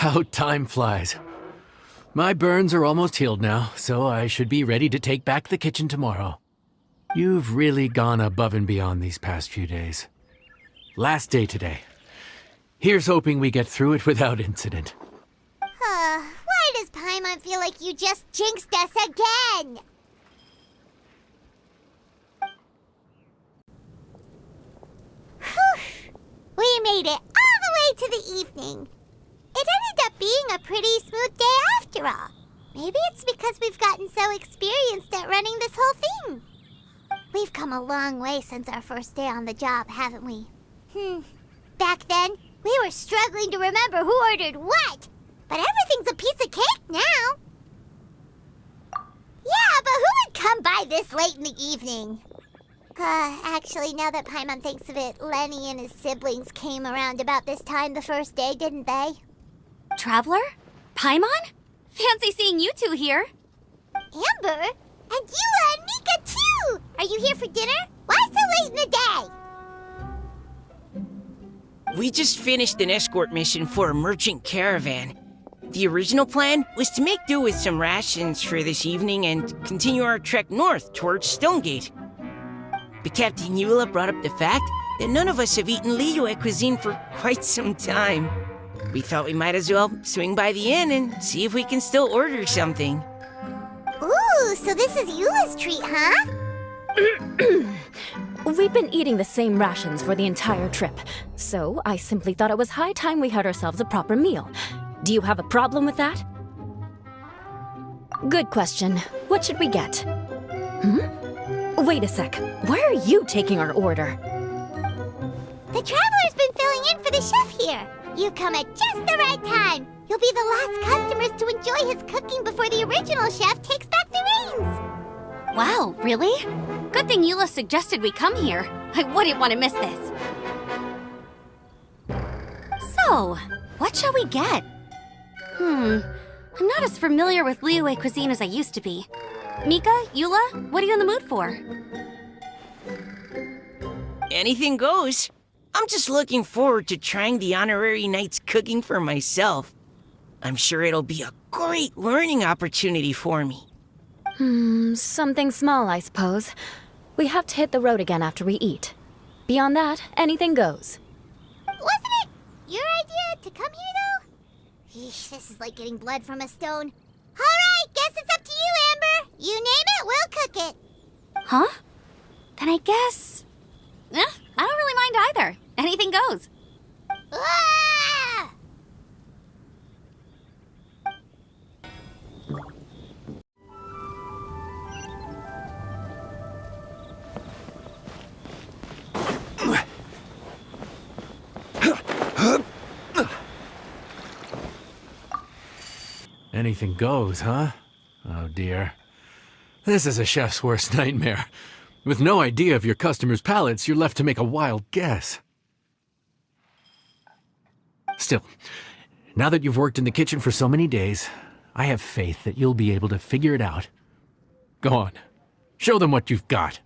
How time flies. My burns are almost healed now, so I should be ready to take back the kitchen tomorrow. You've really gone above and beyond these past few days. Last day today. Here's hoping we get through it without incident. Why does Paimon feel like you just jinxed us again? Whew. We made it all the way to the evening. It ended up being a pretty smooth day after all. Maybe it's because we've gotten so experienced at running this whole thing. We've come a long way since our first day on the job, haven't we? Back then, we were struggling to remember who ordered what. But everything's a piece of cake now. Yeah, but who would come by this late in the evening? Actually, now that Paimon thinks of it, Lenny and his siblings came around about this time the first day, didn't they? Traveler? Paimon? Fancy seeing you two here. Amber? And Eula and Mika, too! Are you here for dinner? Why so late in the day? We just finished an escort mission for a merchant caravan. The original plan was to make do with some rations for this evening and continue our trek north towards Stonegate. But Captain Eula brought up the fact that none of us have eaten Liyue cuisine for quite some time. We thought we might as well swing by the inn and see if we can still order something. Ooh, so this is Eula's treat, huh? We've been eating the same rations for the entire trip, so I simply thought it was high time we had ourselves a proper meal. Do you have a problem with that? Good question. What should we get? Wait a sec. Where are you taking our order? The Traveler's been filling in for the chef here. You've come at just the right time. You'll be the last customers to enjoy his cooking before the original chef takes back the reins. Wow, really? Good thing Eula suggested we come here. I wouldn't want to miss this. So, what shall we get? I'm not as familiar with Liyue cuisine as I used to be. Mika, Eula, what are you in the mood for? Anything goes. I'm just looking forward to trying the honorary knight's cooking for myself. I'm sure it'll be a great learning opportunity for me. Something small, I suppose. We have to hit the road again after we eat. Beyond that, anything goes. Wasn't it your idea to come here, though? Eesh, this is like getting blood from a stone. All right, guess it's up to you, Amber. You name it, we'll cook it. Huh? Then I guess... I don't really mind either. Anything goes. Ah! Anything goes, huh? Oh dear. This is a chef's worst nightmare. With no idea of your customers' palates, you're left to make a wild guess. Still, now that you've worked in the kitchen for so many days, I have faith that you'll be able to figure it out. Go on. Show them what you've got.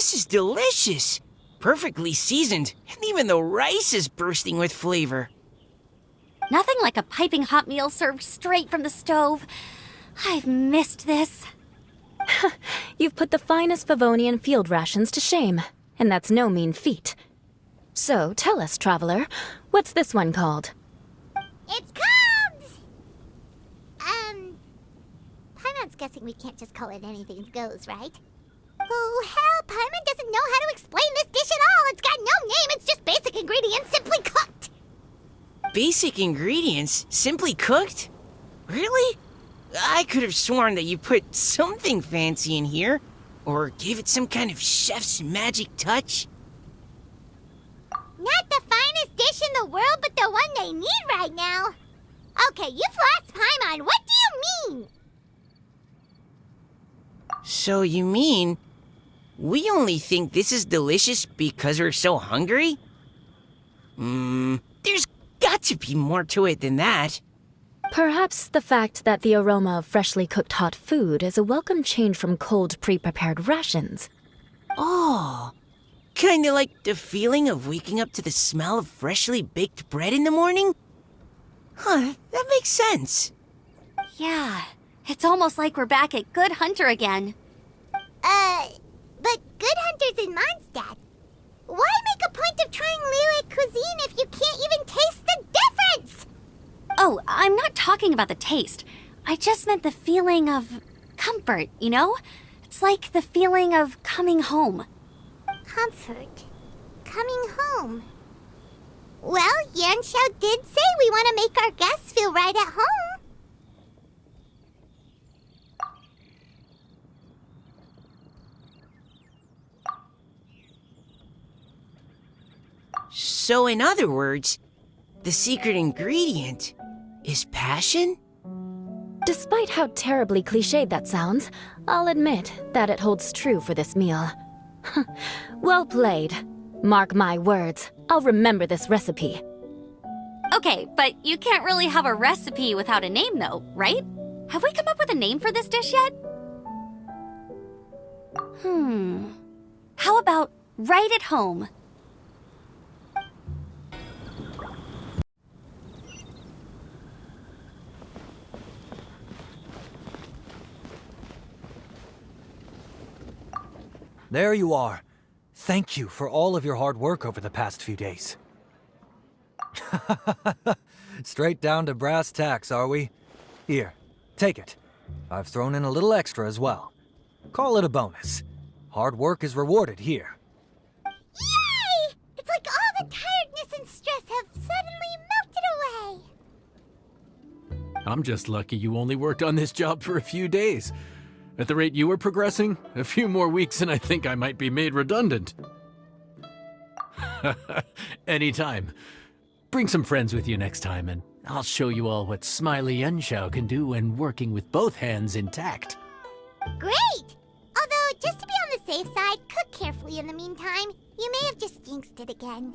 This is delicious. Perfectly seasoned, and even the rice is bursting with flavor. Nothing like a piping hot meal served straight from the stove. I've missed this. You've put the finest Favonian field rations to shame, and that's no mean feat. So, tell us, traveler, what's this one called? It's called... Paimon's guessing we can't just call it anything goes, right? Oh, hell, Paimon doesn't know how to explain this dish at all. It's got no name, it's just basic ingredients simply cooked. Basic ingredients, simply cooked? Really? I could have sworn that you put something fancy in here, or gave it some kind of chef's magic touch. Not the finest dish in the world, but the one they need right now. Okay, you've lost Paimon. What do you mean? So you mean we only think this is delicious because we're so hungry? There's got to be more to it than that. Perhaps the fact that the aroma of freshly cooked hot food is a welcome change from cold, pre-prepared rations. Oh, kinda like the feeling of waking up to the smell of freshly baked bread in the morning? Huh, that makes sense. Yeah, it's almost like we're back at Good Hunter again. But Good Hunter's in Mondstadt. Why make a point of trying Liyue cuisine if you can't even taste the difference? Oh, I'm not talking about the taste. I just meant the feeling of comfort, you know? It's like the feeling of coming home. Comfort. Coming home. Well, Yanxiao did say we want to make our guests feel right at home. So in other words, the secret ingredient is passion? Despite how terribly cliched that sounds, I'll admit that it holds true for this meal. Well played. Mark my words, I'll remember this recipe. Okay, but you can't really have a recipe without a name though, right? Have we come up with a name for this dish yet? How about right at home? There you are. Thank you for all of your hard work over the past few days. Straight down to brass tacks, are we? Here, take it. I've thrown in a little extra as well. Call it a bonus. Hard work is rewarded here. Yay! It's like all the tiredness and stress have suddenly melted away. I'm just lucky you only worked on this job for a few days. At the rate you were progressing, a few more weeks and I think I might be made redundant. Anytime. Bring some friends with you next time and I'll show you all what Smiley Yanxiao can do when working with both hands intact. Great! Although, just to be on the safe side, cook carefully in the meantime. You may have just jinxed it again.